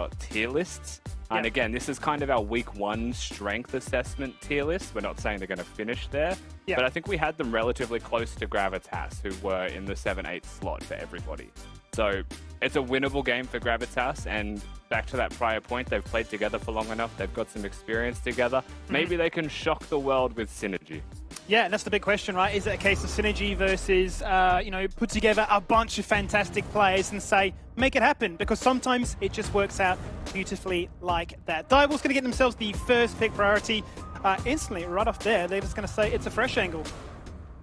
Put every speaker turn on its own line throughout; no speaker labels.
got tier lists. And again, this is kind of our week 1 strength assessment tier list. We're not saying they're going to finish there, but I think we had them relatively close to Gravitas, who were in the 7-8 slot for everybody. So it's a winnable game for Gravitas, and back to that prior point, they've played together for long enough. They've got some experience together. Maybe they can shock the world with synergy.
Yeah, and that's the big question, right? Is it a case of synergy versus, put together a bunch of fantastic players and say, make it happen? Because sometimes it just works out beautifully like that. Dival's going to get themselves the first pick priority instantly, right off there. They're just going to say it's a Thresh angle.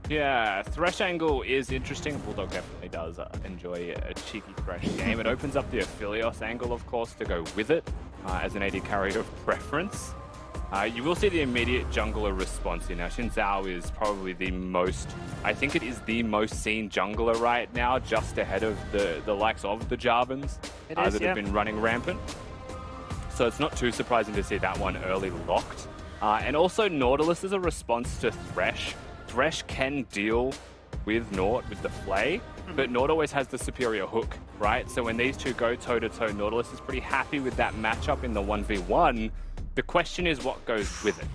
Yeah, Thresh angle is interesting. Bulldawg definitely does enjoy a cheeky Thresh game. It opens up the Aphelios angle, of course, to go with it as an AD carry of preference. You will see the immediate jungler response here. Now, Xin Zhao is probably the most, I think it is the most seen jungler right now, just ahead of the likes of the Jarvans that have been running rampant. So it's not too surprising to see that one early locked. And also Nautilus is a response to Thresh. Thresh can deal with Naut with the Flay, but Naut always has the superior hook, right? So when these two go toe-to-toe, Nautilus is pretty happy with that matchup in the 1v1. The question is what goes with it.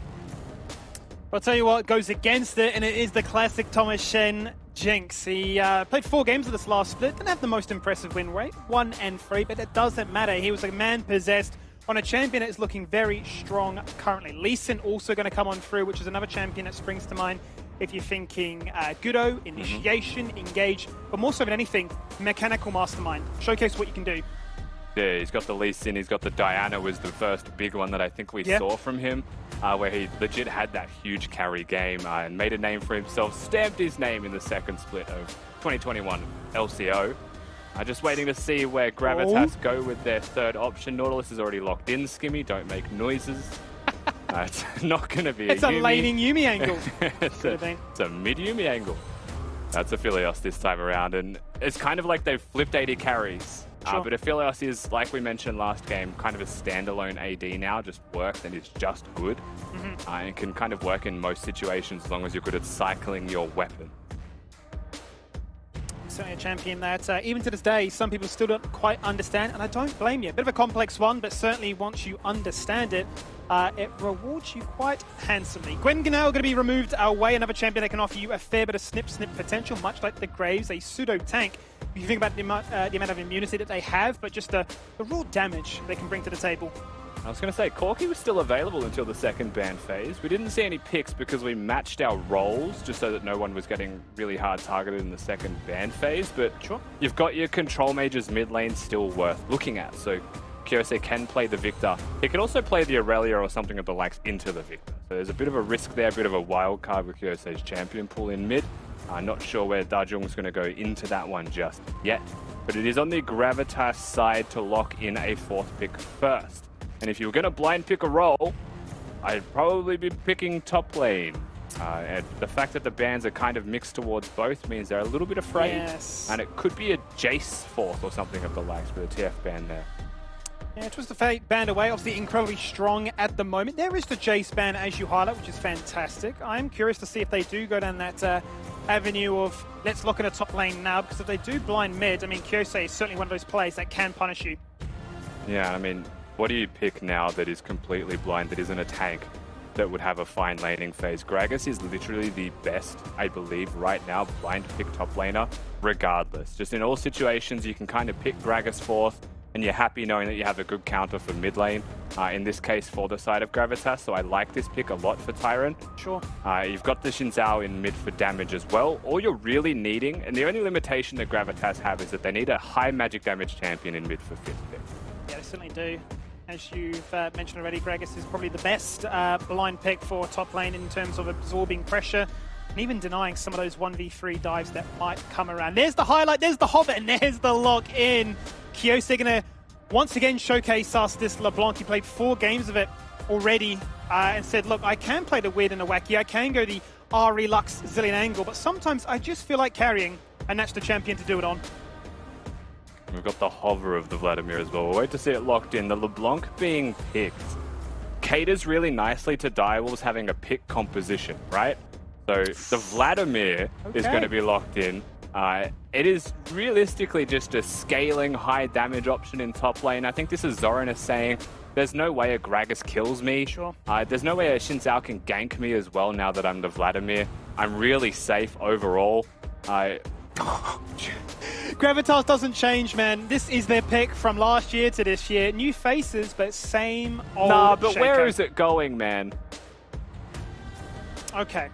I'll tell you what goes against it, and it is the classic Thomas Shen Jinx. He played 4 games of this last split, didn't have the most impressive win rate, 1 and 3, but it doesn't matter. He was a man possessed on a champion that is looking very strong currently. Lee Sin also going to come on through, which is another champion that springs to mind if you're thinking Goodo, initiation, engage, but more so than anything, mechanical mastermind. Showcase what you can do.
Yeah, he's got the Lee Sin, he's got the Diana was the first big one that I think we saw from him, where he legit had that huge carry game and made a name for himself, stamped his name in the second split of 2021 LCO. Just waiting to see where Gravitas go with their third option. Nautilus is already locked in, Skimmy, don't make noises. It's not going to be
it's a laning Yuumi angle.
It's a mid Yuumi angle. That's Aphelios this time around, and it's kind of like they've flipped AD carries. But Aphelios is, like we mentioned last game, kind of a standalone AD now, just works and is just good. And can kind of work in most situations as long as you're good at cycling your weapon.
Certainly a champion that, even to this day, some people still don't quite understand, and I don't blame you. A bit of a complex one, but certainly once you understand it, it rewards you quite handsomely. Gwen Ganao going to be removed away, another champion that can offer you a fair bit of snip potential, much like the Graves, a pseudo-tank. If you think about the amount of immunity that they have, but just the raw damage they can bring to the table.
I was going to say, Corki was still available until the second ban phase. We didn't see any picks because we matched our roles just so that no one was getting really hard targeted in the second ban phase. But you've got your control mages mid lane still worth looking at. So Kyose can play the Victor. He can also play the Aurelia or something of the likes into the Victor. So there's a bit of a risk there, a bit of a wild card with Kyose's champion pool in mid. Not sure where DaJeung is going to go into that one just yet. But it is on the Gravitas side to lock in a 4th pick first. And if you were going to blind pick a role, I'd probably be picking top lane. And the fact that the bans are kind of mixed towards both means they're a little bit afraid. And it could be a Jace 4th or something of the likes with a TF ban there.
Yeah, Twisted Fate banned away, obviously incredibly strong at the moment. There is the Jace ban, as you highlight, which is fantastic. I'm curious to see if they do go down that avenue of let's look at a top lane now, because if they do blind mid, I mean, Kyose is certainly one of those players that can punish you.
Yeah, I mean, what do you pick now that is completely blind, that isn't a tank, that would have a fine laning phase? Gragas is literally the best, I believe, right now, blind pick top laner, regardless. Just in all situations, you can kind of pick Gragas 4th, and you're happy knowing that you have a good counter for mid lane, in this case for the side of Gravitas, so I like this pick a lot for Tyran. You've got the Xin Zhao in mid for damage as well. All you're really needing, and the only limitation that Gravitas have, is that they need a high magic damage champion in mid for 5th pick.
Yeah, they certainly do. As you've mentioned already, Gragas is probably the best blind pick for top lane in terms of absorbing pressure and even denying some of those 1v3 dives that might come around. There's the highlight, there's the Hobbit, and there's the lock-in. Kyose going to once again showcase us this LeBlanc. He played 4 games of it already and said, look, I can play the weird and the wacky. I can go the Ari Lux Zillion angle, but sometimes I just feel like carrying, and that's the champion to do it on.
We've got the hover of the Vladimir as well. We'll wait to see it locked in. The LeBlanc being picked caters really nicely to Direwolves having a pick composition, right? So the Vladimir is going to be locked in. It is realistically just a scaling high damage option in top lane. I think this is zorenous saying, there's no way a Gragas kills me.
Sure.
There's no way a Xin Zhao can gank me as well now that I'm the Vladimir. I'm really safe overall.
Gravitas doesn't change, man. This is their pick from last year to this year. New faces, but same old
Nah, but
shaker.
where is it going, man?
Okay.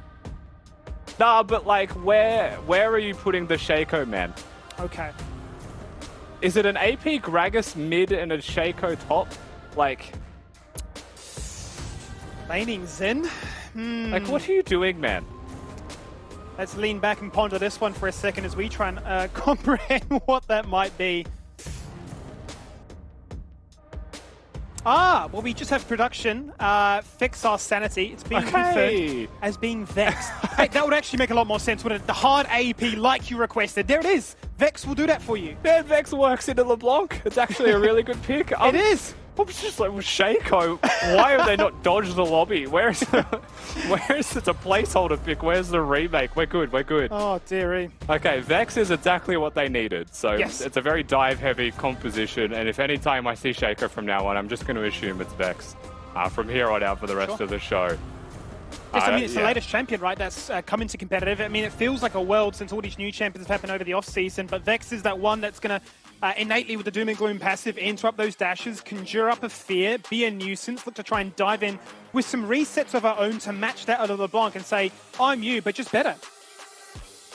Nah, but like, where are you putting the Shaco, man?
Okay.
Is it an AP Gragas mid and a Shaco top? Like...
Laning Xin?
Like, what are you doing, man?
Let's lean back and ponder this one for a second as we try and comprehend what that might be. Well, we just have production. Fix our sanity. It's being confirmed as being Vex. Hey, that would actually make a lot more sense, wouldn't it? The hard AP like you requested. There it is. Vex will do that for you.
Yeah, Vex works into LeBlanc. It's actually a really good pick.
It is.
I'm just like, well, Shaco, why have they not dodged the lobby? Where's it's a placeholder pick? Where's the remake? We're good, we're good.
Oh, dearie.
Okay, Vex is exactly what they needed. So
yes.
It's a very dive-heavy composition, and if any time I see Shaco from now on, I'm just going to assume it's Vex from here on out for the rest of the show.
Yes, I mean, it's the latest champion, right, that's come into competitive. I mean, it feels like a world since all these new champions have happened over the off-season, but Vex is that one that's going to innately with the Doom and Gloom passive, interrupt those dashes, conjure up a fear, be a nuisance, look to try and dive in with some resets of our own to match that out of LeBlanc and say, I'm you, but just better.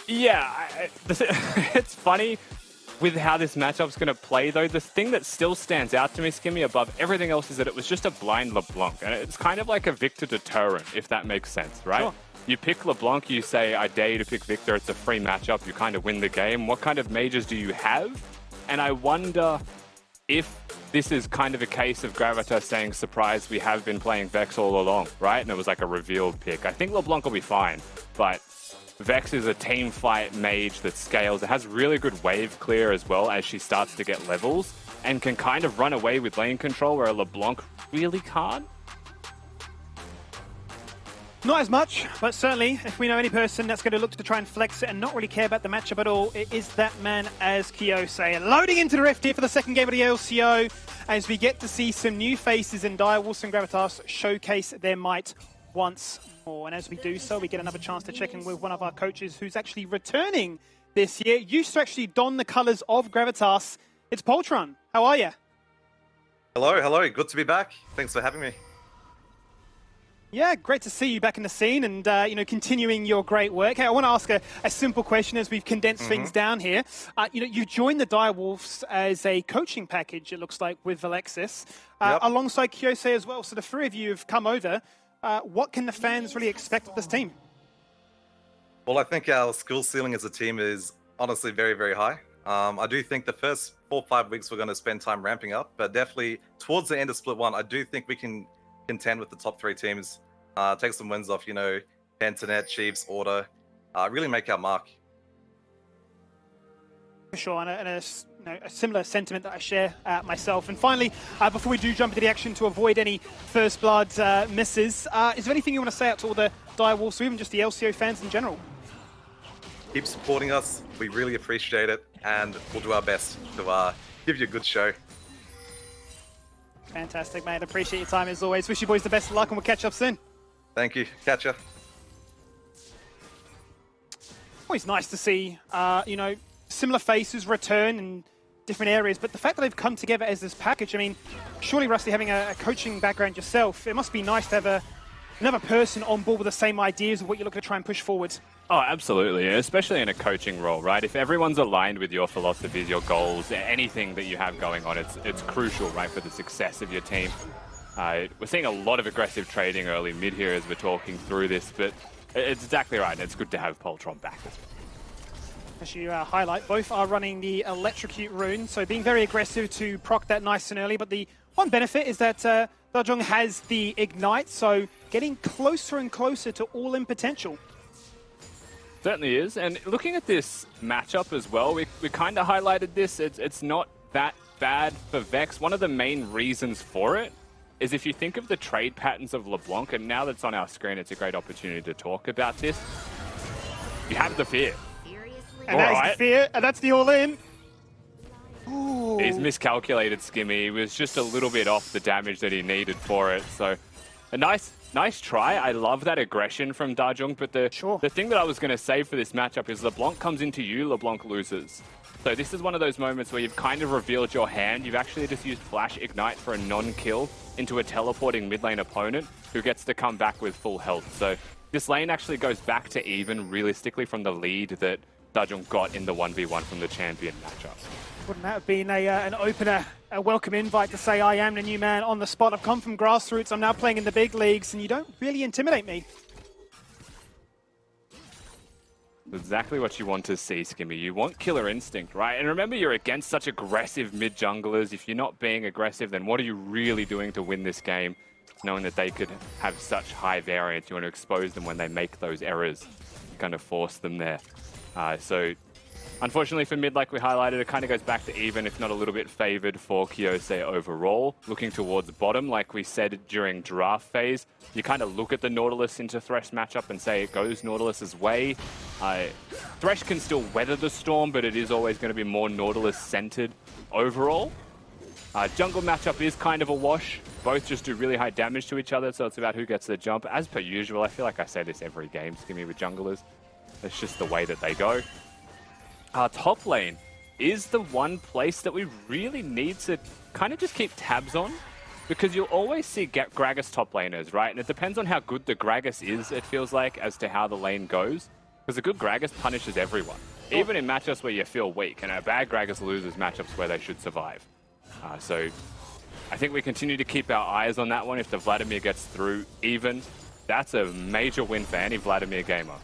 Yeah,
it's funny with how this matchup's going to play, though. The thing that still stands out to me, Skimmy, above everything else is that it was just a blind LeBlanc. And it's kind of like a Victor deterrent, if that makes sense, right?
Sure.
You pick LeBlanc, you say, I dare you to pick Victor, it's a free matchup, you kind of win the game. What kind of mages do you have? And I wonder if this is kind of a case of Gravitas saying, surprise, we have been playing Vex all along, right? And it was like a revealed pick. I think LeBlanc will be fine, but Vex is a team fight mage that scales. It has really good wave clear as well as she starts to get levels and can kind of run away with lane control where LeBlanc really can't.
Not as much, but certainly, if we know any person that's going to look to try and flex it and not really care about the matchup at all, it is that man as Kyose. Loading into the Rift here for the second game of the LCO, as we get to see some new faces in Direwolves and Gravitas showcase their might once more. And as we do so, we get another chance to check in with one of our coaches who's actually returning this year. Used to actually don the colours of Gravitas. It's Poltron. How are you?
Hello. Good to be back. Thanks for having me.
Yeah, great to see you back in the scene and, continuing your great work. Hey, I want to ask a simple question as we've condensed things down here. You joined the Direwolves as a coaching package, it looks like, with Alexis, alongside Kyose as well. So the three of you have come over. What can the fans really expect of this team?
Well, I think our skill ceiling as a team is honestly very, very high. I do think the first 4 or 5 weeks we're going to spend time ramping up, but definitely towards the end of Split 1, I do think we can contend with the top 3 teams, take some wins off, Antoinette, Chiefs, Order, really make our mark.
For sure, and a similar sentiment that I share myself. And finally, before we do jump into the action to avoid any first blood misses, is there anything you want to say out to all the Direwolves or even just the LCO fans in general?
Keep supporting us, we really appreciate it, and we'll do our best to give you a good show.
Fantastic, mate. Appreciate your time as always. Wish you boys the best of luck and we'll catch up soon.
Thank you. Catch ya.
Always nice to see, similar faces return in different areas, but the fact that they've come together as this package, I mean, surely, Rusty, having a coaching background yourself, it must be nice to have another person on board with the same ideas of what you're looking to try and push forward.
Oh, absolutely, especially in a coaching role, right? If everyone's aligned with your philosophies, your goals, anything that you have going on, it's crucial, right, for the success of your team. We're seeing a lot of aggressive trading early mid here as we're talking through this, but it's exactly right, and it's good to have Poltron back as well.
As you highlight, both are running the Electrocute rune, so being very aggressive to proc that nice and early, but the one benefit is that DaJeung has the Ignite, so getting closer and closer to all-in potential.
Certainly is, and looking at this matchup as well, we kind of highlighted this. It's not that bad for Vex. One of the main reasons for it is if you think of the trade patterns of LeBlanc, and now that's on our screen, it's a great opportunity to talk about this. You have the fear.
And that is the fear, and that's the all-in.
He's miscalculated, Skimmy. He was just a little bit off the damage that he needed for it. So a nice try. I love that aggression from DaJeung, but the thing that I was going to say for this matchup is LeBlanc comes into you, LeBlanc loses. So this is one of those moments where you've kind of revealed your hand. You've actually just used Flash Ignite for a non-kill into a teleporting mid lane opponent who gets to come back with full health. So this lane actually goes back to even realistically from the lead that DaJeung got in the 1v1 from the champion matchup.
Wouldn't that have been an opener, a welcome invite to say I am the new man on the spot. I've come from grassroots, I'm now playing in the big leagues, and you don't really intimidate me.
Exactly what you want to see, Skimmy. You want killer instinct, right? And remember, you're against such aggressive mid-junglers. If you're not being aggressive, then what are you really doing to win this game? Knowing that they could have such high variance, you want to expose them when they make those errors, kind of force them there. So unfortunately for mid, like we highlighted, it kind of goes back to even, if not a little bit favored for Kyose overall. Looking towards bottom, like we said during draft phase, you kind of look at the Nautilus into Thresh matchup and say it goes Nautilus's way. Thresh can still weather the storm, but it is always going to be more Nautilus-centered overall. Jungle matchup is kind of a wash. Both just do really high damage to each other, so it's about who gets the jump. As per usual, I feel like I say this every game, Skimmy, with junglers. It's just the way that they go. Top lane is the one place that we really need to kind of just keep tabs on, because you'll always see Gragas top laners, right? And it depends on how good the Gragas is, it feels like, as to how the lane goes. Because a good Gragas punishes everyone, even in matchups where you feel weak, and a bad Gragas loses matchups where they should survive. So I think we continue to keep our eyes on that one. If the Vladimir gets through even, that's a major win for any Vladimir gamer.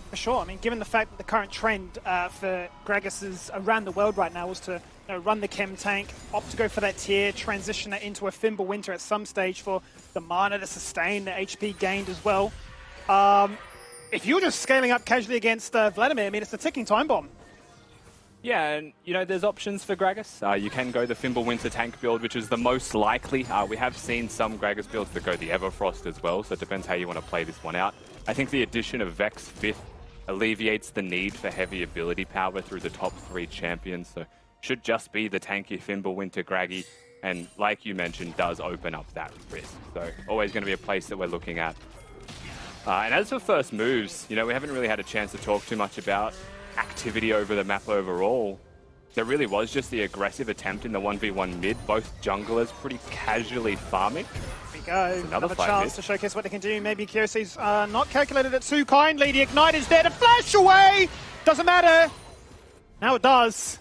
For sure. I mean, given the fact that the current trend for Gragas around the world right now was to run the chem tank, opt to go for that tier, transition it into a Fimbulwinter at some stage for the mana to sustain, the HP gained as well. If you're just scaling up casually against Vladimir, I mean, it's a ticking time bomb.
Yeah, and you know, there's options for Gragas. You can go the Fimbulwinter tank build, which is the most likely. We have seen some Gragas builds that go the Everfrost as well, so it depends how you want to play this one out. I think the addition of Vxpir alleviates the need for heavy ability power through the top 3 champions, so should just be the tanky Fimbulwinter Graggy, and like you mentioned, does open up that risk. So always going to be a place that we're looking at. And as for first moves, you know, we haven't really had a chance to talk too much about activity over the map overall. There really was just the aggressive attempt in the 1v1 mid, both junglers pretty casually farming.
Here we go, another chance to showcase what they can do. Maybe Kyose's not calculated it too kindly. The Ignite is there to flash away! Doesn't matter! Now it does.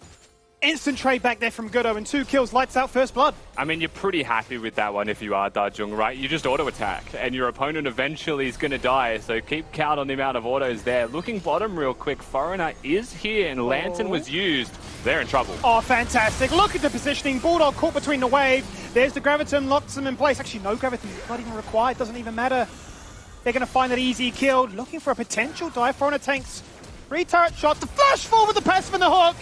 Instant trade back there from Goodo, and 2 kills, lights out, first blood.
I mean, you're pretty happy with that one if you are DaJeung, right? You just auto-attack, and your opponent eventually is going to die, so keep count on the amount of autos there. Looking bottom real quick, Foreigner is here, and Lantern was used. They're in trouble.
Oh, fantastic. Look at the positioning. Bulldawg caught between the wave. There's the Graviton, locks them in place. Actually, no Graviton, not even required, doesn't even matter. They're going to find that easy kill. Looking for a potential dive. Foreigner tanks 3 turret shots, the flash fall with the passive and the hook.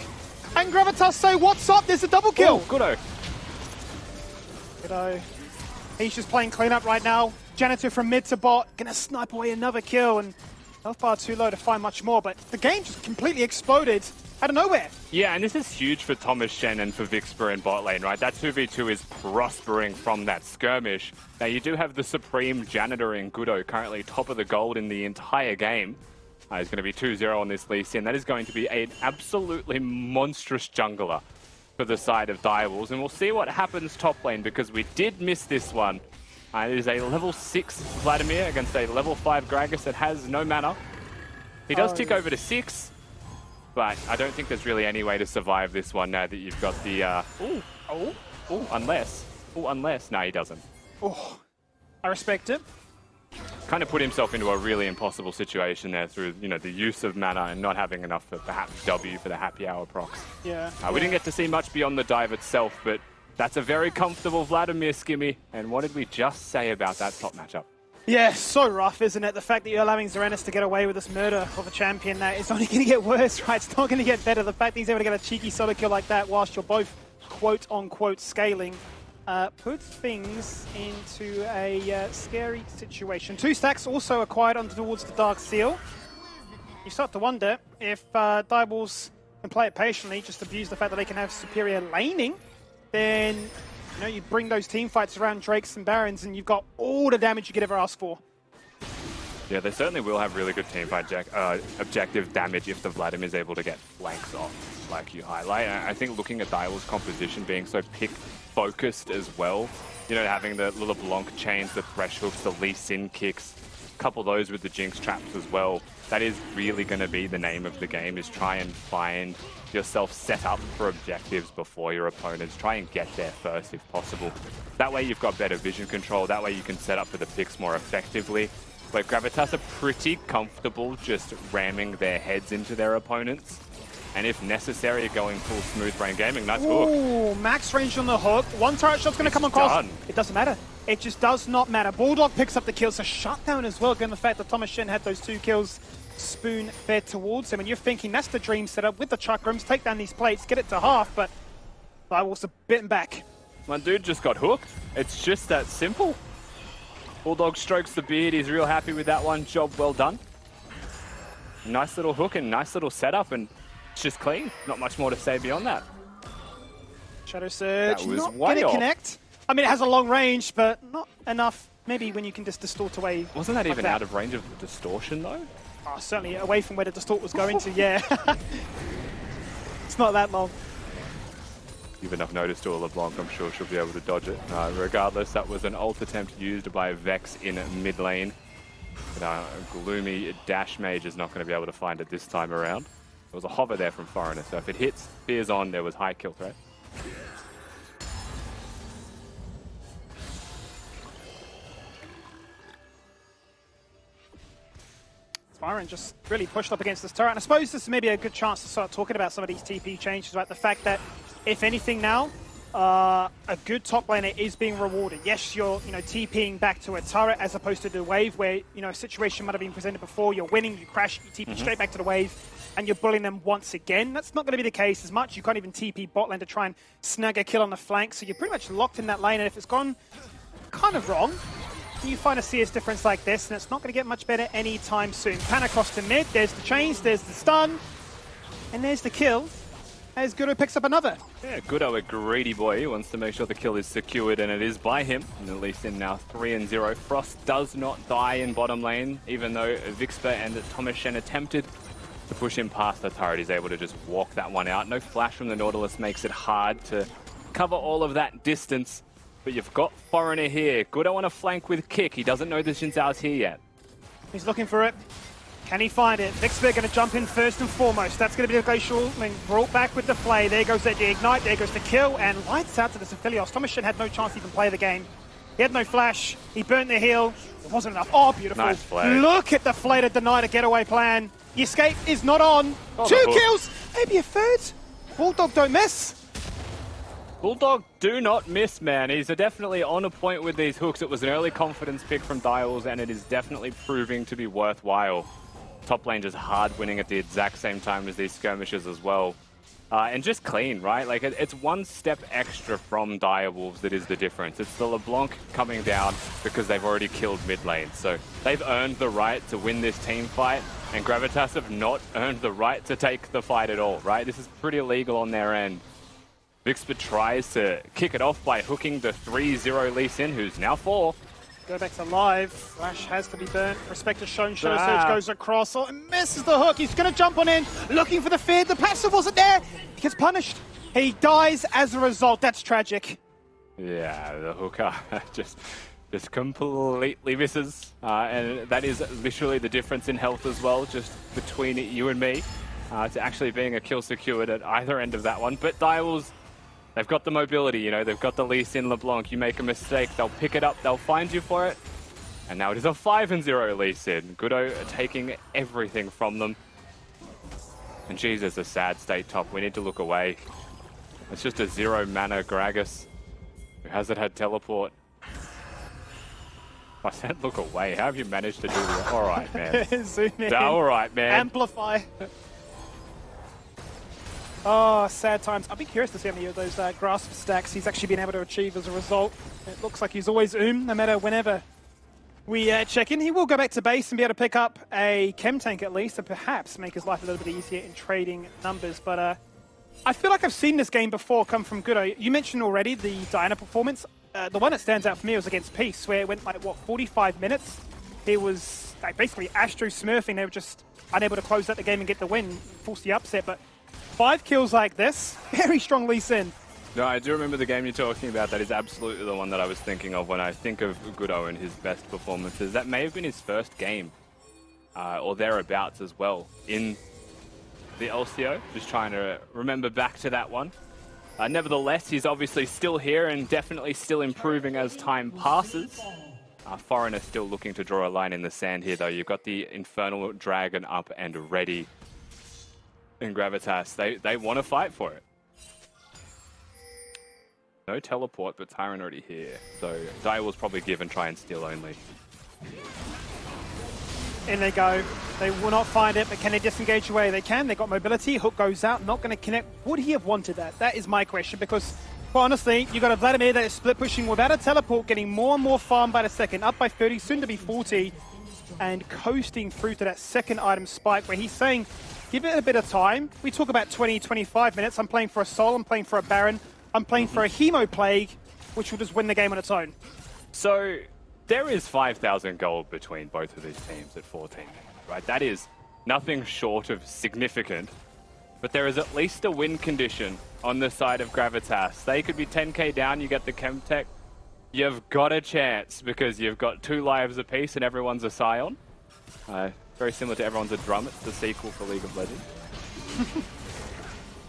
And Gravitas say, what's up? There's a double kill.
Oh, Goodo.
Goodo. He's just playing cleanup right now. Janitor from mid to bot. Gonna snipe away another kill. And health bar too low to find much more. But the game just completely exploded out of nowhere.
Yeah, and this is huge for Thomas, Shen, and for Vxpir in bot lane, right? That 2v2 is prospering from that skirmish. Now, you do have the Supreme Janitor in Goodo, currently top of the gold in the entire game. It's going to be 2-0 on this Lee Sin. That is going to be an absolutely monstrous jungler for the side of Direwolves. And we'll see what happens top lane, because we did miss this one. It is a level 6 Vladimir against a level 5 Gragas that has no mana. He does tick over to 6, but I don't think there's really any way to survive this one now that you've got the... unless... No, he doesn't.
Oh, I respect it.
Kind of put himself into a really impossible situation there through, you know, the use of mana and not having enough for perhaps W for the happy hour procs.
Yeah.
We didn't get to see much beyond the dive itself, but that's a very comfortable Vladimir, Skimmy. And what did we just say about that top matchup?
Yeah, so rough, isn't it? The fact that you're allowing zorenous to get away with this murder of a champion, that it's only going to get worse, right? It's not going to get better. The fact that he's able to get a cheeky solo kill like that whilst you're both quote-unquote scaling puts things into a scary situation. 2 stacks also acquired on towards the Dark Seal. you start to wonder if Direballs can play it patiently, just abuse the fact that they can have superior laning, then you bring those team fights around Drakes and Barons and you've got all the damage you could ever ask for.
Yeah, they certainly will have really good teamfight objective damage if the Vladimir is able to get flanks off, like you highlight. I think looking at Direballs' composition being so pick-focused as well, having the LeBlanc chains, the Thresh hooks, the Lee Sin kicks, couple those with the Jinx traps as well, that is really going to be the name of the game, is try and find yourself set up for objectives before your opponents. Try and get there first if possible. That way you've got better vision control, that way you can set up for the picks more effectively. But Gravitas are pretty comfortable just ramming their heads into their opponents. And if necessary, going full smooth brain gaming. Nice hook.
Ooh, max range on the hook. One turret shot's going to come across.
Done.
It doesn't matter. It just does not matter. Bulldawg picks up the kills. A shutdown as well, given the fact that Thomas Shen had those 2 kills spoon-fed towards him. And you're thinking that's the dream setup with the chakrams. Take down these plates, get it to half, but Direballs are bitten back.
My dude just got hooked. It's just that simple. Bulldawg strokes the beard. He's real happy with that one. Job well done. Nice little hook and nice little setup, and it's just clean. Not much more to say beyond that.
Shadow Surge,
That was
not
way
gonna
off.
connect. I mean, it has a long range, but not enough. Maybe when you can just distort away.
Wasn't that
like
even out of range of the distortion, though?
Oh, certainly away from where the distort was going to, yeah. It's not that long.
Give enough notice to a LeBlanc, I'm sure she'll be able to dodge it. Regardless, that was an ult attempt used by Vex in mid lane. But gloomy Dash Mage is not going to be able to find it this time around. There was a hover there from Foreigner, so if it hits, Fear's on, there was high kill threat.
Tyran just really pushed up against this turret. And I suppose this is maybe a good chance to start talking about some of these TP changes, right? The fact that, if anything now, a good top laner is being rewarded. Yes, you're TPing back to a turret as opposed to the wave where, a situation might have been presented before. You're winning, you crash, you TP straight back to the wave, and you're bullying them once again. That's not going to be the case as much. You can't even TP bot lane to try and snag a kill on the flank, so you're pretty much locked in that lane, and if it's gone kind of wrong, you find a CS difference like this, and it's not going to get much better anytime soon. Pan across to mid, there's the chains, there's the stun, and there's the kill, as Goodo picks up another.
Yeah, Goodo, a greedy boy. He wants to make sure the kill is secured, and it is by him. And at least in now 3-0. Frost does not die in bottom lane, even though Vxpir and Thomas Shen attempted to push him past the turret. He's able to just walk that one out. No flash from the Nautilus makes it hard to cover all of that distance. But you've got Foreigner here. Goodo on a flank with kick. He doesn't know that Xin Zhao's here yet.
He's looking for it. Can he find it? Vxpir going to jump in first and foremost. That's going to be the glacial. I mean, brought back with the play. There goes the ignite. There goes the kill. And lights out to this Aphelios. Thomas Shen had no chance to even play the game. He had no flash. He burnt the heal. It wasn't enough. Oh, beautiful.
Nice play.
Look at the flay to deny the getaway plan. The escape is not on.
Oh,
2 kills. Maybe a third. Bulldawg don't miss.
Bulldawg do not miss, man. He's definitely on a point with these hooks. It was an early confidence pick from Direballs, and it is definitely proving to be worthwhile. Top lane just hard winning at the exact same time as these skirmishes as well. And just clean, right? Like, it's one step extra from Direwolves that is the difference. It's the LeBlanc coming down because they've already killed mid lane. So they've earned the right to win this team fight, and Gravitas have not earned the right to take the fight at all, right? This is pretty illegal on their end. Vxpir tries to kick it off by hooking the 3-0 Lee Sin, who's now 4.
Go back to live. Flash has to be burnt. Respect is shown. Shadow Surge goes across. Oh, and misses the hook. He's going to jump on in, looking for the feed. The passive wasn't there. He gets punished. He dies as a result. That's tragic.
Yeah, the hooker just completely misses. And that is literally the difference in health as well, just between you and me, to actually being a kill secured at either end of that one. But Direballs, they've got the mobility, they've got the Lee Sin LeBlanc. You make a mistake, they'll pick it up, they'll find you for it. And now it is a 5-0 Lee Sin. Goodo taking everything from them. And Jesus, a sad state top. We need to look away. It's just a 0 mana Gragas who hasn't had teleport. I said look away. How have you managed to do that? All right, man.
Zoom in.
All right, man.
Amplify. Oh, sad times. I'd be curious to see how many of those grasp stacks he's actually been able to achieve as a result. It looks like he's always no matter whenever We check in. He will go back to base and be able to pick up a chem tank at least, and perhaps make his life a little bit easier in trading numbers. But I feel like I've seen this game before come from Goodo. You mentioned already the Diana performance. The one that stands out for me was against Peace, where it went like, what, 45 minutes? He was like basically Astro smurfing. They were just unable to close out the game and get the win, force the upset. But 5 kills like this, very strongly Xin.
No, I do remember the game you're talking about. That is absolutely the one that I was thinking of when I think of Goodo and his best performances. That may have been his first game, or thereabouts as well, in the LCO. Just trying to remember back to that one. Nevertheless, he's obviously still here and definitely still improving as time passes. Foreigner still looking to draw a line in the sand here, though. You've got the Infernal Dragon up and ready. And Gravitas, they want to fight for it. No teleport, but Tyran already here. So Dire will probably give and try and steal only.
In they go. They will not find it, but can they disengage away? They can. They got mobility. Hook goes out. Not going to connect. Would he have wanted that? That is my question, because quite honestly, you got a Vladimir that is split pushing without a teleport, getting more and more farm by the second, up by 30, soon to be 40, and coasting through to that second item spike, where he's saying, give it a bit of time. We talk about 20, 25 minutes. I'm playing for a Soul. I'm playing for a Baron. I'm playing for a Hemo Plague, which will just win the game on its own.
So there is 5,000 gold between both of these teams at 14, right? That is nothing short of significant, but there is at least a win condition on the side of Gravitas. They could be 10k down, you get the chem tech. You've got a chance because you've got 2 lives apiece and everyone's a Scion. Very similar to Everyone's a Drum. It's the sequel for League of Legends.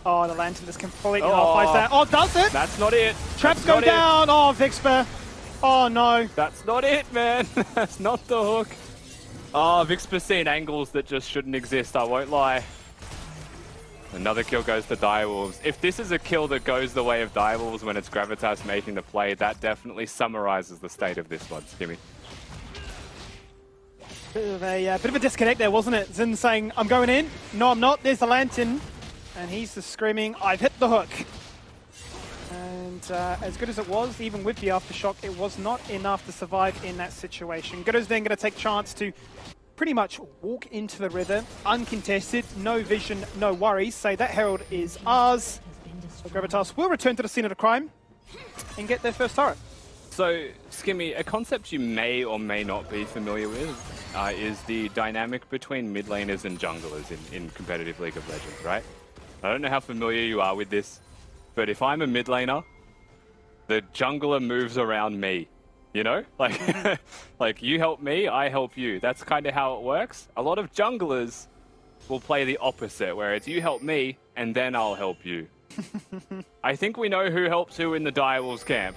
Oh, the Lantern just completely nullifies that. Oh, does it?
That's not it.
Traps go down. Oh, Vxpir. Oh, no.
That's not it, man. That's not the hook. Oh, Vxpir seeing angles that just shouldn't exist, I won't lie. Another kill goes to Direwolves. If this is a kill that goes the way of Direwolves when it's Gravitas making the play, that definitely summarizes the state of this one, Skimmy.
Bit of a disconnect there, wasn't it? Xin saying, I'm going in. No, I'm not. There's the Lantern. And he's just screaming, I've hit the hook. And as good as it was, even with the Aftershock, it was not enough to survive in that situation. Goodo's then going to take chance to pretty much walk into the river, uncontested, no vision, no worries. Say that Herald is ours. So Gravitas will return to the scene of the crime and get their first turret.
So, Skimmy, a concept you may or may not be familiar with is the dynamic between mid laners and junglers in competitive League of Legends, right? I don't know how familiar you are with this, but if I'm a mid laner, the jungler moves around me, you know? Like, like you help me, I help you. That's kind of how it works. A lot of junglers will play the opposite, where it's you help me, and then I'll help you. I think we know who helps who in the Direwolves camp.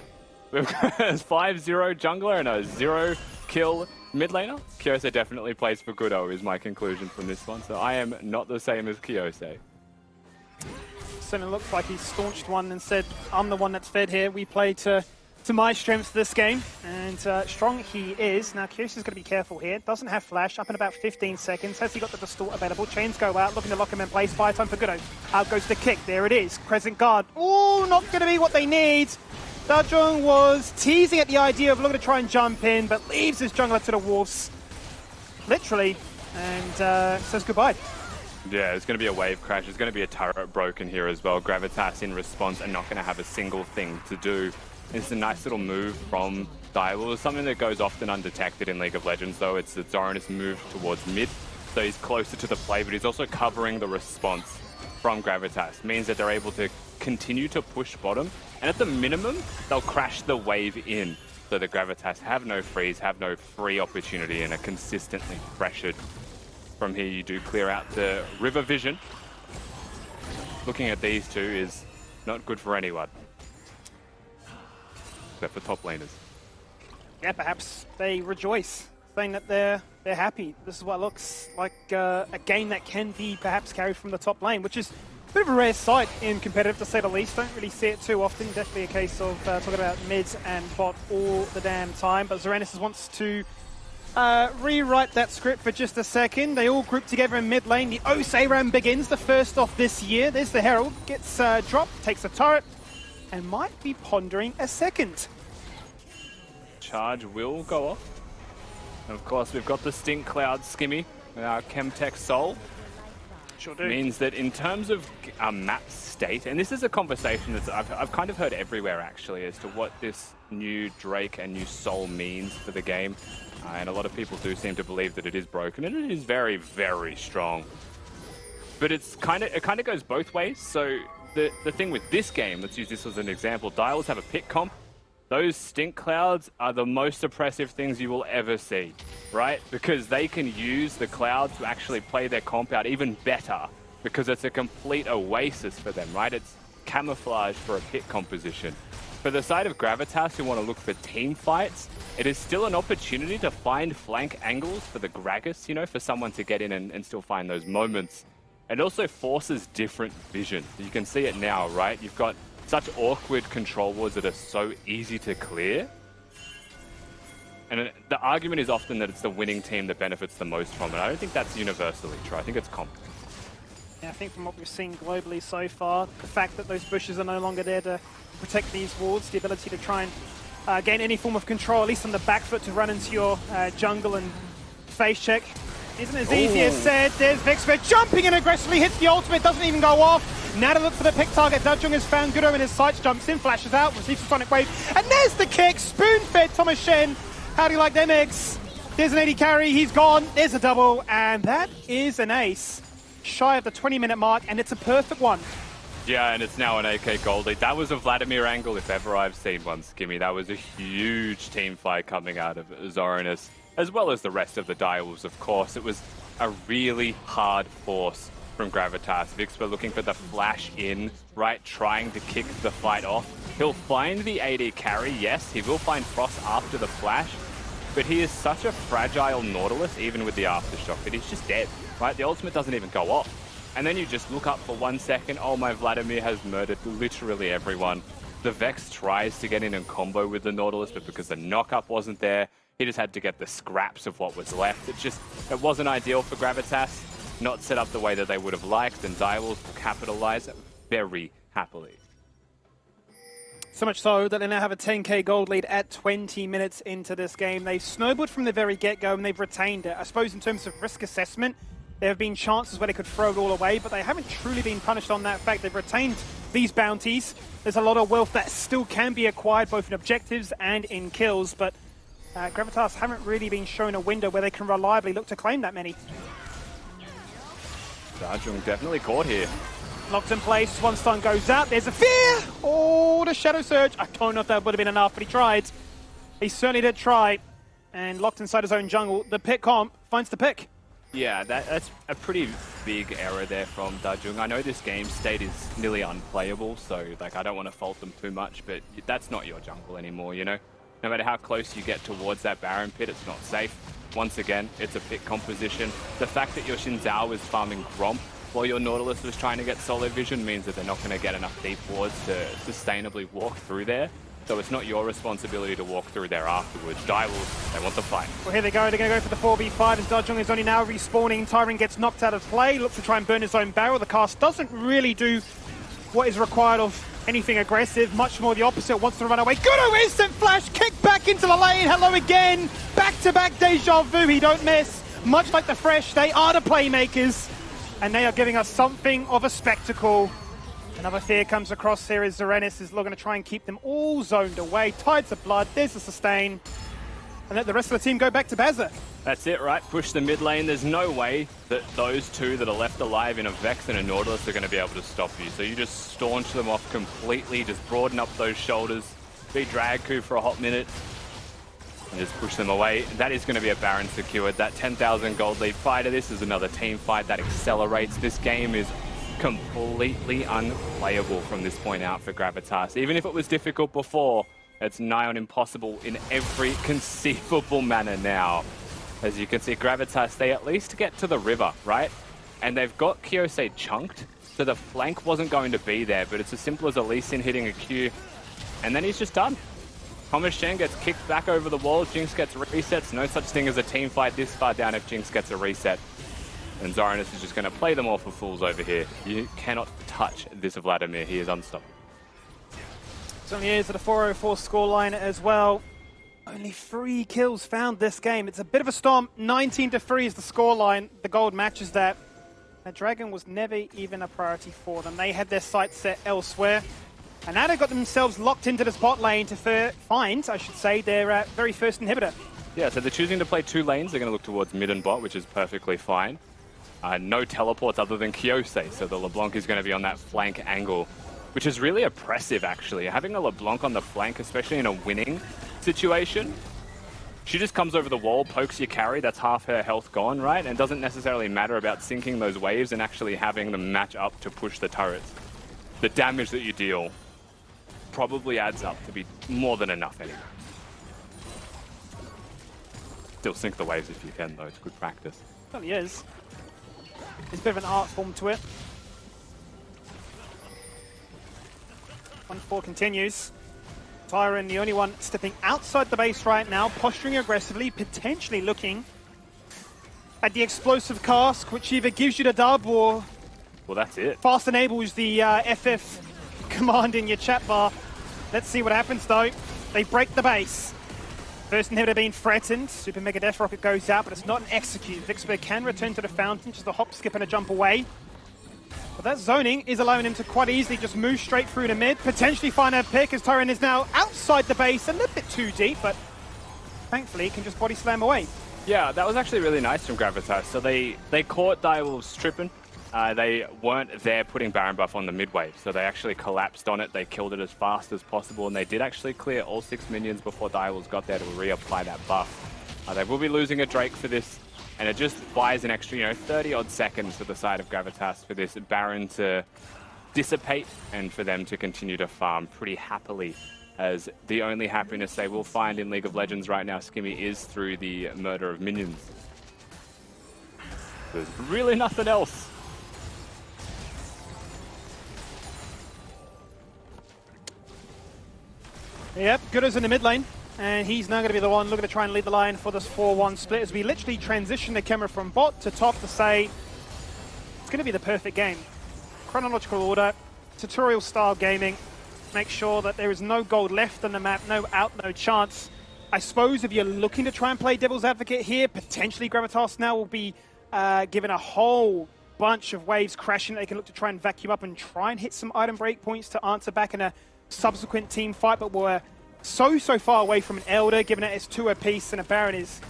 We've got a 5-0 jungler and a 0 kill mid laner. Kyose definitely plays for Goodo, is my conclusion from this one. So I am not the same as Kyose.
So it looks like he staunched one and said, I'm the one that's fed here. We play to my strengths this game. And strong he is. Now, Kyose is going to be careful here. Doesn't have flash. Up in about 15 seconds. Has he got the distort available? Chains go out. Looking to lock him in place. Fire time for Goodo. Out goes the kick. There it is. Crescent guard. Oh, not going to be what they need. DaJeung was teasing at the idea of looking to try and jump in, but leaves his jungler to the wolves. Literally. And says goodbye.
Yeah, it's going to be a wave crash. There's going to be a turret broken here as well. Gravitas in response are not going to have a single thing to do. It's a nice little move from Direwolves. It's something that goes often undetected in League of Legends, though. It's the zorenous move towards mid. So he's closer to the play, but he's also covering the response from Gravitas. Means that they're able to continue to push bottom. And at the minimum, they'll crash the wave in. So the Gravitas have no freeze, have no free opportunity, and are consistently pressured. From here, you do clear out the river vision. Looking at these two is not good for anyone. Except for top laners.
Yeah, perhaps they rejoice, saying that they're happy. This is what looks like a game that can be perhaps carried from the top lane, which is a bit of a rare sight in competitive, to say the least. Don't really see it too often. Definitely a case of talking about mids and bot all the damn time. But zorenous wants to rewrite that script for just a second. They all group together in mid lane. The OSARAM begins, the first off this year. There's the Herald, gets dropped, takes a turret, and might be pondering a second.
Charge will go off. Of course, we've got the Stink Cloud Skimmy, our Chemtech Soul.
Sure do.
Means that in terms of map state, and this is a conversation that I've kind of heard everywhere actually as to what this new Drake and new Soul means for the game. And a lot of people do seem to believe that it is broken, and it is very, very strong. But it kind of goes both ways. So the thing with this game, let's use this as an example. Dials have a pick comp. Those Stink Clouds are the most oppressive things you will ever see, right? Because they can use the cloud to actually play their comp out even better, because it's a complete oasis for them, right? It's camouflage for a pick composition. For the side of Gravitas who want to look for team fights, it is still an opportunity to find flank angles for the Gragas, you know, for someone to get in and still find those moments. It also forces different vision. You can see it now, right? You've got such awkward control wards that are so easy to clear. And the argument is often that it's the winning team that benefits the most from it. I don't think that's universally true. I think it's common.
Yeah, I think from what we've seen globally so far, the fact that those bushes are no longer there to protect these wards, the ability to try and gain any form of control, at least on the back foot, to run into your jungle and face check, isn't as easy as said. There's Vxpir jumping in aggressively, hits the ultimate, doesn't even go off. Now to look for the pick target. DaJeung has found Goodo in his sights, jumps in, flashes out, receives a sonic wave, and there's the kick. Spoon-fed Thomas Shen. How do you like them eggs? There's an 80 carry, he's gone. There's a double, and that is an ace. Shy of the 20-minute mark, and it's a perfect one.
Yeah, and it's now an AK gold lead. That was a Vladimir angle if ever I've seen one, Skimmy. That was a huge team fight coming out of Zorenous, as well as the rest of the Direwolves, of course. It was a really hard force from Gravitas. Vxpir looking for the flash in, right, trying to kick the fight off. He'll find the AD carry, yes, he will find Frost after the flash, but he is such a fragile Nautilus, even with the aftershock, that he's just dead, right? The ultimate doesn't even go off. And then you just look up for 1 second, oh, my Vladimir has murdered literally everyone. The Vex tries to get in and combo with the Nautilus, but because the knock-up wasn't there, he just had to get the scraps of what was left. It wasn't ideal for Gravitas. Not set up the way that they would have liked, and Direwolves will capitalize very happily.
So much so that they now have a 10k gold lead at 20 minutes into this game. They've snowballed from the very get-go, and they've retained it. I suppose in terms of risk assessment, there have been chances where they could throw it all away, but they haven't truly been punished on that fact. They've retained these bounties. There's a lot of wealth that still can be acquired, both in objectives and in kills, but Gravitas haven't really been shown a window where they can reliably look to claim that many.
DaJeung definitely caught here.
Locked in place, one stun goes out, there's a fear! Oh, the Shadow Surge. I don't know if that would have been enough, but he tried. He certainly did try. And locked inside his own jungle, the pick comp finds the pick.
Yeah, that's a pretty big error there from DaJeung. I know this game state is nearly unplayable, so like I don't want to fault them too much, but that's not your jungle anymore, you know? No matter how close you get towards that Baron pit, it's not safe. Once again, it's a pick composition. The fact that your Xin Zhao is farming Gromp while your Nautilus was trying to get solid vision means that they're not going to get enough deep wards to sustainably walk through there. So it's not your responsibility to walk through there afterwards. Direwolves, they want the fight.
Well, here they go. They're going to go for the 4v5 as DaJeung is only now respawning. Tyran gets knocked out of play, looks to try and burn his own barrel. The cast doesn't really do what is required of anything aggressive, much more the opposite, wants to run away. Goodo instant flash, kick back into the lane, hello again. Back-to-back deja vu, he don't miss. Much like the Thresh, they are the playmakers, and they are giving us something of a spectacle. Another fear comes across here as zorenous is looking to try and keep them all zoned away. Tides of blood, there's the sustain. And let the rest of the team go back to Bazza.
That's it, right? Push the mid lane. There's no way that those two that are left alive in a Vex and a Nautilus are going to be able to stop you. So you just staunch them off completely, just broaden up those shoulders, be drag coup for a hot minute, and just push them away. That is going to be a Baron secured. That 10,000 gold lead fighter, this is another team fight that accelerates. This game is completely unplayable from this point out for Gravitas. Even if it was difficult before, it's nigh on impossible in every conceivable manner now. As you can see, Gravitas, they at least get to the river, right? And they've got Kyose chunked, so the flank wasn't going to be there, but it's as simple as a Lee Sin hitting a Q, and then he's just done. Thomas Shen gets kicked back over the wall, Jinx gets resets, no such thing as a team fight this far down if Jinx gets a reset. And Zorenous is just going to play them all for fools over here. You cannot touch this Vladimir, he is unstoppable.
Certainly is at a 404 scoreline as well. Only 3 kills found this game. It's a bit of a storm. 19-3 is the scoreline. The gold matches that. The Dragon was never even a priority for them. They had their sights set elsewhere. And now they've got themselves locked into this bot lane to find, I should say, their very first inhibitor.
Yeah, so they're choosing to play 2 lanes. They're going to look towards mid and bot, which is perfectly fine. No teleports other than Kyose, so the LeBlanc is going to be on that flank angle, which is really oppressive, actually. Having a LeBlanc on the flank, especially in a winning situation, she just comes over the wall, pokes your carry, that's half her health gone, right? And it doesn't necessarily matter about sinking those waves and actually having them match up to push the turrets. The damage that you deal probably adds up to be more than enough anyway. Still sink the waves if you can, though. It's good practice.
It really is. There's a bit of an art form to it. 1-4 continues. Tyran, the only one stepping outside the base right now, posturing aggressively, potentially looking at the explosive cask, which either gives you the dub or...
Well, that's it.
Fast enables the FF command in your chat bar. Let's see what happens, though. They break the base. First inhibitor being threatened. Super Mega Death Rocket goes out, but it's not an execute. Vxpir can return to the fountain, just a hop, skip, and a jump away. But that zoning is allowing him to quite easily just move straight through the mid, potentially find a pick as Tyran is now outside the base, a little bit too deep, but thankfully he can just body slam away.
Yeah, that was actually really nice from Gravitas. So they caught Direwolves tripping. They weren't there putting Baron buff on the mid wave, so they actually collapsed on it. They killed it as fast as possible, and they did actually clear all 6 minions before Direwolves got there to reapply that buff. They will be losing a Drake for this, and it just buys an extra, 30-odd seconds for the side of Gravitas for this Baron to dissipate and for them to continue to farm pretty happily, as the only happiness they will find in League of Legends right now, Skimmy, is through the murder of minions. There's really nothing else.
Yep, Goodo's in the mid lane, and he's now going to be the one looking to try and lead the line for this 4-1 split as we literally transition the camera from bot to top to say it's going to be the perfect game. Chronological order, tutorial style gaming, make sure that there is no gold left on the map, no out, no chance. I suppose if you're looking to try and play devil's advocate here, potentially Gravitas now will be given a whole bunch of waves crashing. They can look to try and vacuum up and try and hit some item break points to answer back in a subsequent team fight, but we're so far away from an Elder, given that it's 2 apiece and a Baron is,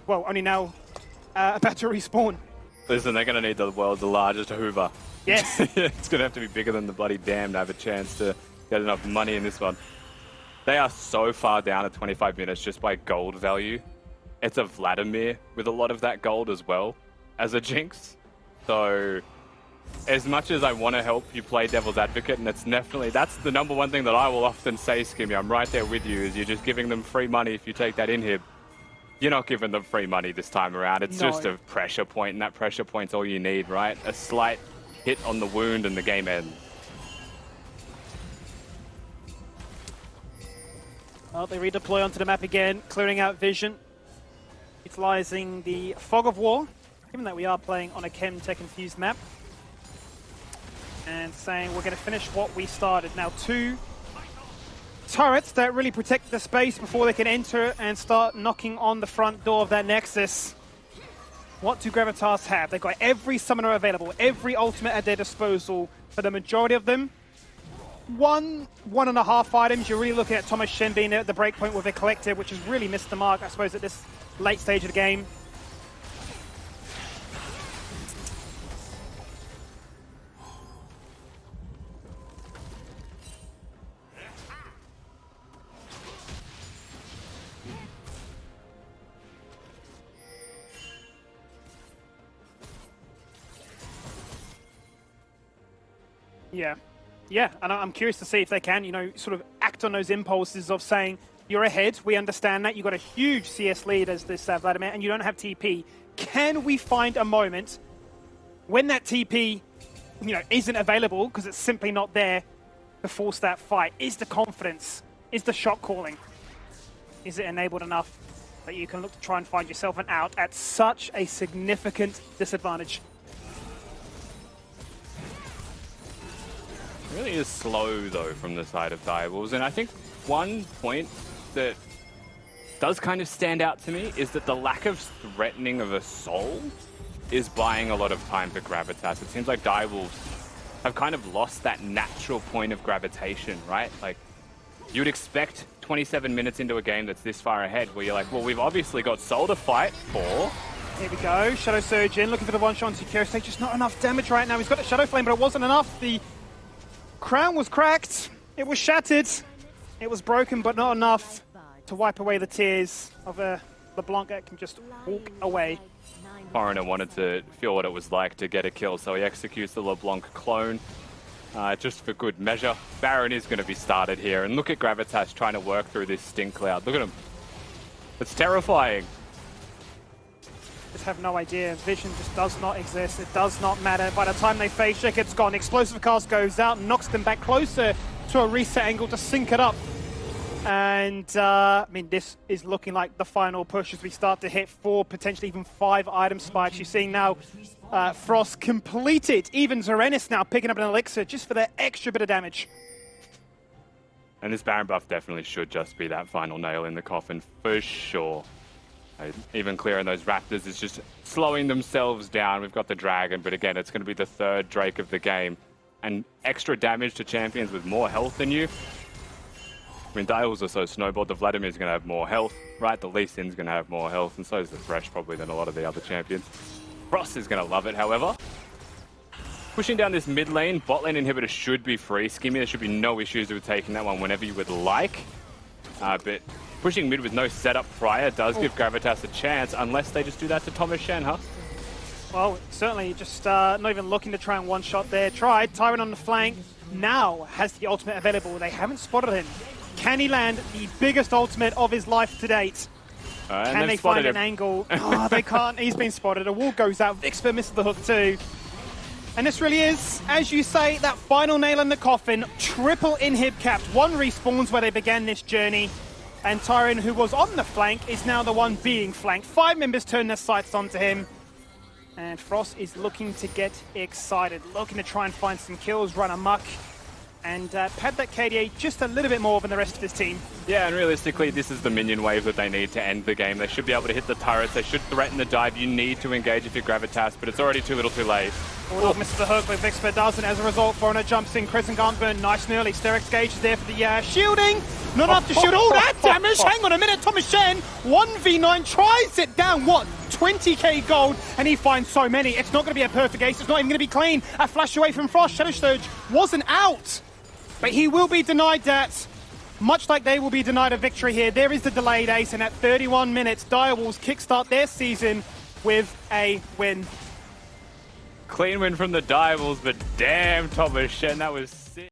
well, only now about to respawn.
Listen, they're going to need the world's largest Hoover.
Yes.
It's going to have to be bigger than the bloody dam to have a chance to get enough money in this one. They are so far down at 25 minutes just by gold value. It's a Vladimir with a lot of that gold as well as a Jinx. So as much as I want to help you play devil's advocate, and that's the number one thing that I will often say, Skimmy, I'm right there with you, is you're just giving them free money if you take that inhib. You're not giving them free money this time around. It's just a pressure point, and that pressure point's all you need, right? A slight hit on the wound and the game ends.
Well, they redeploy onto the map again, clearing out vision, utilizing the Fog of War, given that we are playing on a Chem Tech Infused map, and saying we're going to finish what we started. Now 2 turrets that really protect the space before they can enter and start knocking on the front door of that Nexus. What do Gravitas have? They've got every summoner available, every ultimate at their disposal. For the majority of them, 1.5 items. You're really looking at Thomas Shen being at the breakpoint with a collective, which has really missed the mark, I suppose, at this late stage of the game. Yeah, and I'm curious to see if they can, sort of act on those impulses of saying, you're ahead, we understand that, you've got a huge CS lead as this Vladimir, and you don't have TP. Can we find a moment when that TP, isn't available because it's simply not there to force that fight? Is the confidence, is the shot calling, is it enabled enough that you can look to try and find yourself an out at such a significant disadvantage?
It really is slow, though, from the side of Direwolves. And I think one point that does kind of stand out to me is that the lack of threatening of a soul is buying a lot of time for Gravitas. It seems like Direwolves have kind of lost that natural point of gravitation, right? Like, you'd expect 27 minutes into a game that's this far ahead where you're like, well, we've obviously got soul to fight for.
Here we go, Shadow Surge in, looking for the one-shot on Kyose. Just not enough damage right now. He's got a Shadow Flame, but it wasn't enough. The crown was cracked. It was shattered. It was broken, but not enough to wipe away the tears of a LeBlanc that can just walk away.
Foreigner wanted to feel what it was like to get a kill, so he executes the LeBlanc clone just for good measure. Baron is going to be started here, and look at Gravitas trying to work through this stink cloud. Look at him. It's terrifying.
Just have no idea. Vision just does not exist. It does not matter. By the time they face check, it's gone. Explosive cast goes out, knocks them back closer to a reset angle to sync it up. And, I mean, this is looking like the final push as we start to hit 4, potentially even 5 item spikes. You're seeing now Frost completed. Even Zorenous now picking up an elixir just for that extra bit of damage.
And this Baron buff definitely should just be that final nail in the coffin, for sure. Even clearing those Raptors is just slowing themselves down. We've got the Dragon, but again, it's going to be the 3rd Drake of the game. And extra damage to champions with more health than you. I mean, Dials are so snowballed. The Vladimir's going to have more health, right? The Lee Sin's going to have more health, and so is the Thresh probably than a lot of the other champions. Frost is going to love it, however. Pushing down this mid lane, bot lane inhibitor should be free. Skimmy, there should be no issues with taking that one whenever you would like. But pushing mid with no setup prior does give Gravitas a chance, unless they just do that to Thomas Shen, huh?
Well, certainly just not even looking to try and one-shot there. Tried. Tyran on the flank now has the ultimate available. They haven't spotted him. Can he land the biggest ultimate of his life to date? Can they find an angle? Oh, they can't. He's been spotted. A wall goes out. Vxpir misses the hook too. And this really is, as you say, that final nail in the coffin. Triple inhib capped. 1 respawns where they began this journey. And Tyran, who was on the flank, is now the one being flanked. 5 members turn their sights onto him. And Frost is looking to get excited. Looking to try and find some kills, run amok. And pad that kDA just a little bit more than the rest of his team.
Yeah, and realistically, this is the minion wave that they need to end the game. They should be able to hit the turrets. They should threaten the dive. You need to engage if you're Gravitas, but it's already too little too late.
Bulldawg misses the hook, but Vxpir doesn't. As a result, Foreigner jumps in. Crescent can't burn nice and early. Sterix Gage is there for the shielding. Not enough to shield all that damage. Hang on a minute. Thomas Shen, 1v9, tries it down. What? 20k gold, and he finds so many. It's not going to be a perfect ace. It's not even going to be clean. A flash away from Frost. Shadow Surge wasn't out. But he will be denied that, much like they will be denied a victory here. There is the delayed ace, and at 31 minutes, Direwolves kickstart their season with a win.
Clean win from the Direwolves, but damn, Thomas Shen, that was